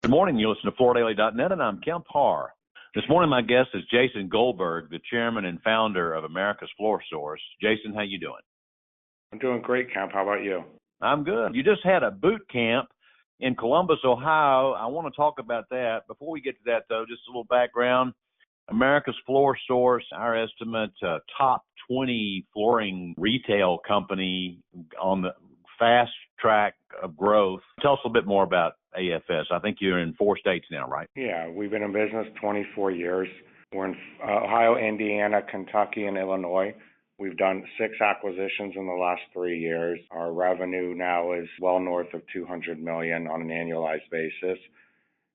Good morning. You listen to FloorDaily.net, and I'm Kemp Harr. This morning, my guest is Jason Goldberg, the chairman and founder of America's Floor Source. Jason, how you doing? I'm doing great, Kemp. How about you? I'm good. You just had a boot camp in Columbus, Ohio. I want to talk about that. Before we get to that, though, just a little background. America's Floor Source, our estimate, top 20 flooring retail company on the fast track of growth. Tell us a little bit more about AFS. I think you're in 4 states now, right? Yeah, we've been in business 24 years. We're in Ohio, Indiana, Kentucky, and Illinois. We've done 6 acquisitions in the last 3 years. Our revenue now is well north of $200 million on an annualized basis,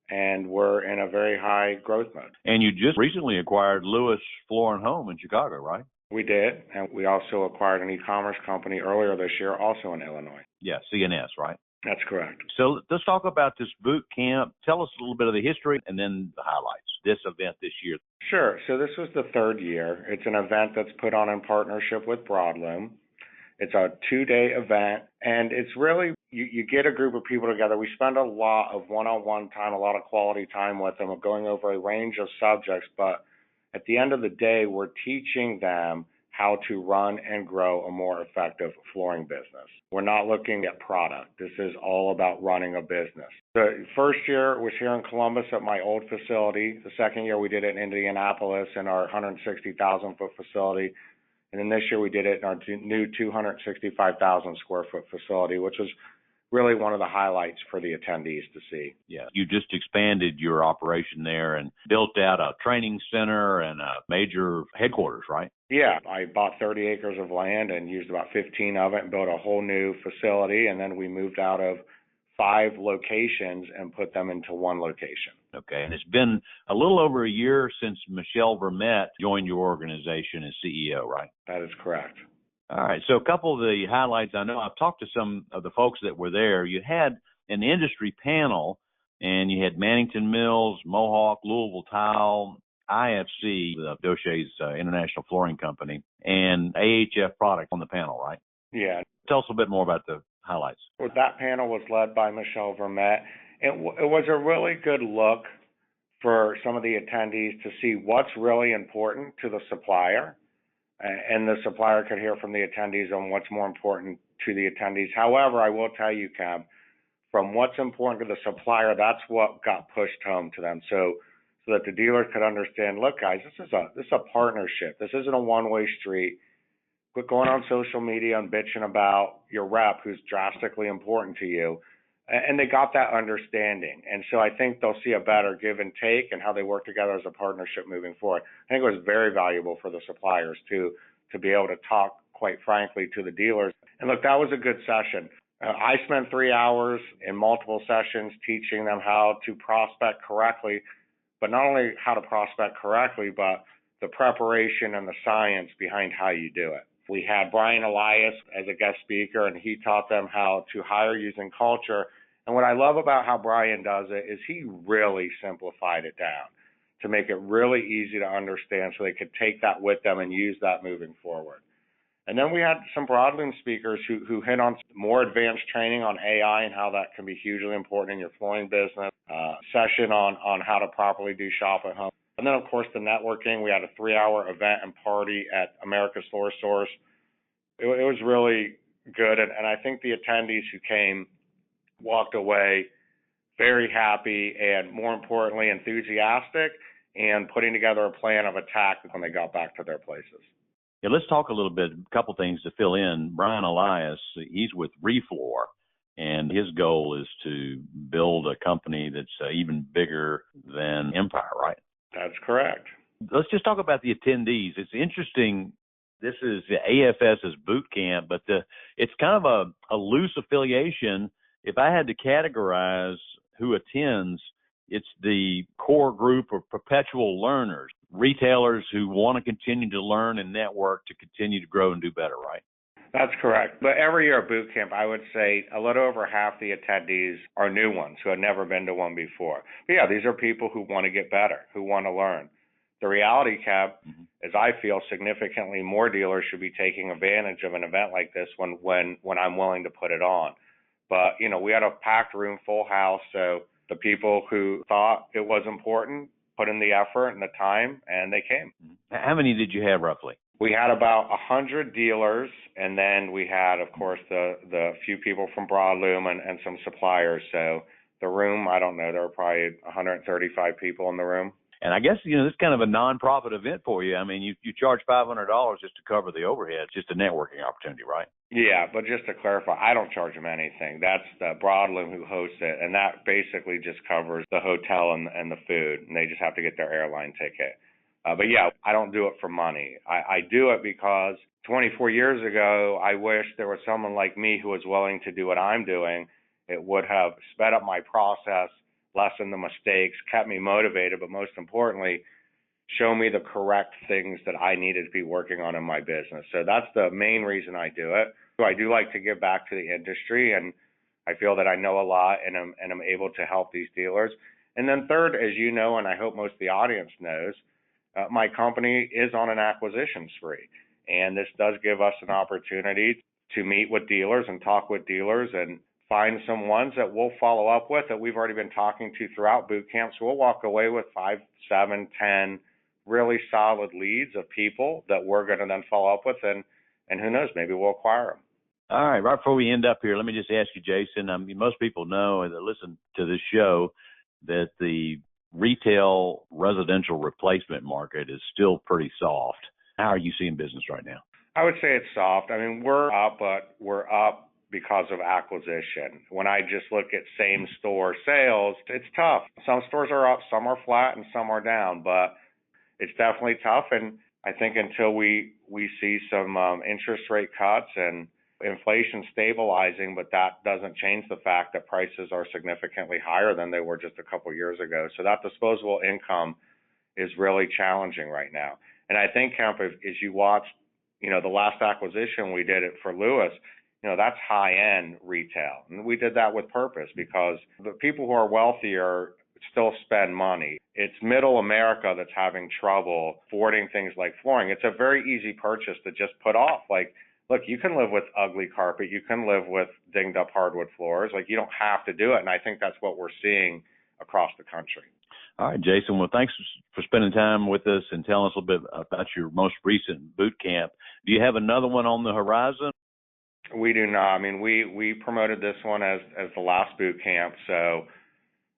and we're in a very high growth mode. And you just recently acquired Lewis Floor and Home in Chicago, right? We did, and we also acquired an e-commerce company earlier this year, also in Illinois. Yeah, CNS, right? That's correct. So let's talk about this boot camp. Tell us a little bit of the history and then the highlights, this event this year. Sure. So this was the 3rd year. It's an event that's put on in partnership with Broadloom. It's a 2-day event, and it's really, you get a group of people together. We spend a lot of one-on-one time, a lot of quality time with them, going over a range of subjects, but at the end of the day, we're teaching them how to run and grow a more effective flooring business. We're not looking at product. This is all about running a business. The first year was here in Columbus at my old facility. The second year we did it in Indianapolis in our 160,000-foot facility. And then this year we did it in our new 265,000 square foot facility, which was really one of the highlights for the attendees to see. Yeah, you just expanded your operation there and built out a training center and a major headquarters, right? Yeah, I bought 30 acres of land and used about 15 of it and built a whole new facility. And then we moved out of 5 locations and put them into 1 location. Okay, and it's been a little over a year since Michelle Vermette joined your organization as CEO, right? That is correct. All right, so a couple of the highlights. I know I've talked to some of the folks that were there. You had an industry panel, and you had Mannington Mills, Mohawk, Louisville Tile, IFC, Doche's International Flooring Company, and AHF Product on the panel, right? Yeah. Tell us a bit more about the highlights. Well, that panel was led by Michelle Vermette. It was a really good look for some of the attendees to see what's really important to the supplier, and the supplier could hear from the attendees on what's more important to the attendees. However, I will tell you, Kemp, from what's important to the supplier, that's what got pushed home to them. So that the dealers could understand, look, guys, this is a partnership. This isn't a one-way street. Quit going on social media and bitching about your rep who's drastically important to you. And they got that understanding. And so I think they'll see a better give and take and how they work together as a partnership moving forward. I think it was very valuable for the suppliers too, to be able to talk, quite frankly, to the dealers. And look, that was a good session. I spent 3 hours in multiple sessions teaching them how to prospect correctly, but not only how to prospect correctly, but the preparation and the science behind how you do it. We had Brian Elias as a guest speaker, and he taught them how to hire using culture. And what I love about how Brian does it is he really simplified it down to make it really easy to understand so they could take that with them and use that moving forward. And then we had some Broadloom speakers who hit on more advanced training on AI and how that can be hugely important in your flooring business, session on how to properly do shop at home. And then, of course, the networking. We had a 3-hour event and party at America's Floor Source. It was really good, and I think the attendees who came walked away very happy and, more importantly, enthusiastic and putting together a plan of attack when they got back to their places. Yeah, let's talk a little bit, a couple things to fill in. Brian Elias, he's with Refloor, and his goal is to build a company that's even bigger than Empire, right? That's correct. Let's just talk about the attendees. It's interesting. This is the AFS's boot camp, but it's kind of a loose affiliation. If I had to categorize who attends, it's the core group of perpetual learners, retailers who want to continue to learn and network to continue to grow and do better, right? That's correct. But every year at boot camp, I would say a little over half the attendees are new ones who had never been to one before. But yeah, these are people who want to get better, who want to learn. The reality, Kev, is I feel significantly more dealers should be taking advantage of an event like this when I'm willing to put it on. But, you know, we had a packed room, full house, so The people who thought it was important put in the effort and the time, and they came. How many did you have roughly? We had about 100 dealers, and then we had, of course, the few people from Broadloom and some suppliers. So the room, I don't know, there were probably 135 people in the room. And I guess, this is kind of a non-profit event for you. I mean, you charge $500 just to cover the overhead. It's just a networking opportunity, right? Yeah, but just to clarify, I don't charge them anything. That's the Broadloom who hosts it, and that basically just covers the hotel and the food, and they just have to get their airline ticket. But yeah, I don't do it for money. I do it because 24 years ago, I wish there was someone like me who was willing to do what I'm doing. It would have sped up my process, lessened the mistakes, kept me motivated, but most importantly, show me the correct things that I needed to be working on in my business. So that's the main reason I do it. So I do like to give back to the industry, and I feel that I know a lot and I'm able to help these dealers. And then third, as you know, and I hope most of the audience knows, my company is on an acquisition spree. And this does give us an opportunity to meet with dealers and talk with dealers and find some ones that we'll follow up with that we've already been talking to throughout boot camp. So we'll walk away with 5, 7, 10 really solid leads of people that we're going to then follow up with, and who knows, maybe we'll acquire them. All right, right before we end up here, let me just ask you, Jason, most people know that listen to this show that the retail residential replacement market is still pretty soft. How are you seeing business right now? I would say it's soft. I mean, we're up, but we're up because of acquisition. When I just look at same store sales, it's tough. Some stores are up, some are flat, and some are down, but it's definitely tough. And I think until we see some interest rate cuts and inflation stabilizing, but that doesn't change the fact that prices are significantly higher than they were just a couple of years ago. So that disposable income is really challenging right now. And I think, Kemp, as you watched, the last acquisition we did it for Lewis, that's high-end retail. And we did that with purpose because the people who are wealthier still spend money. It's middle America that's having trouble affording things like flooring. It's a very easy purchase to just put off. Like, look, you can live with ugly carpet. You can live with dinged up hardwood floors. Like, you don't have to do it. And I think that's what we're seeing across the country. All right, Jason. Well, thanks for spending time with us and telling us a little bit about your most recent boot camp. Do you have another one on the horizon? We do not. I mean, we promoted this one as the last boot camp. So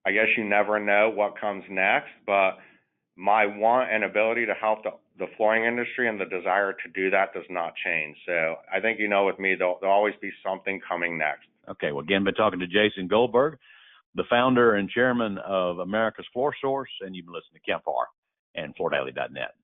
I guess you never know what comes next, but my want and ability to help the flooring industry and the desire to do that does not change. So I think, with me, there'll always be something coming next. Okay. Well, again, been talking to Jason Goldberg, the founder and chairman of America's Floor Source, and you've been listening to Kemp Harr and FloorDaily.net.